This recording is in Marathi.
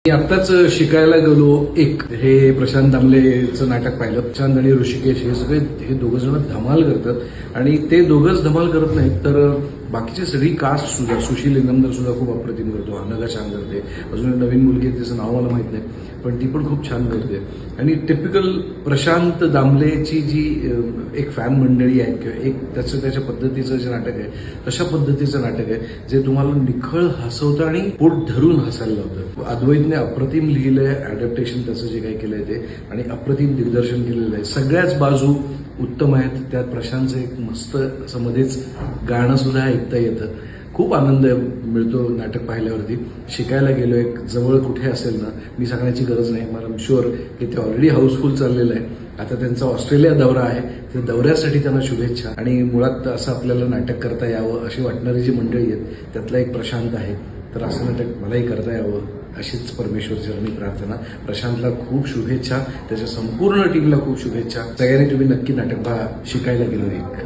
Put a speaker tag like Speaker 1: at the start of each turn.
Speaker 1: मी आत्ताच शिकायला गेलो एक हे प्रशांत दामलेचं नाटक पाहिलं. प्रशांत आणि ऋषिकेश हे दोघं जण धमाल करतात आणि ते दोघंच धमाल करत नाहीत तर बाकीची सगळी कास्ट सुद्धा, सुशील इंगमदार सुद्धा खूप अप्रतिम करतो, अनघा छान करते, अजून एक नवीन मुलगी आहे तिचं नाव मला माहित नाही पण ती पण खूप छान करते. आणि टिपिकल प्रशांत दामलेची जी एक फॅन मंडळी आहे किंवा एक त्याच्या पद्धतीचं जे नाटक आहे तशा पद्धतीचं नाटक आहे जे तुम्हाला निखळ हसवतं आणि पोट धरून हसायला लावतं. अद्वैतने अप्रतिम लिहिलंय ॲडॅप्टेशन त्याचं जे काही केलंय ते आणि अप्रतिम दिग्दर्शन केलेलं आहे. सगळ्याच बाजू उत्तम आहेत. त्यात प्रशांतचं एक मस्त असं मध्येच गाणं सुद्धा ऐकता येतं. खूप आनंद मिळतो नाटक पाहिल्यावरती. शिकायला गेलो एक जवळ कुठे असेल ना, मी सांगण्याची गरज नाही, मला शुअर की ते ऑलरेडी हाऊसफुल चाललेलं आहे. आता त्यांचा ऑस्ट्रेलिया दौरा आहे, त्या दौऱ्यासाठी त्यांना शुभेच्छा. आणि मुळात असं आपल्याला नाटक करता यावं अशी वाटणारी जी मंडळी आहेत त्यातला एक प्रशांत आहे, तर असं नाटक मलाही करता यावं अशीच परमेश्वरचरणी प्रार्थना. प्रशांतला खूप शुभेच्छा, त्याच्या संपूर्ण टीमला खूप शुभेच्छा. सगळ्यांनी तुम्ही नक्की नाटक पहा. शिकायला गेलो एक.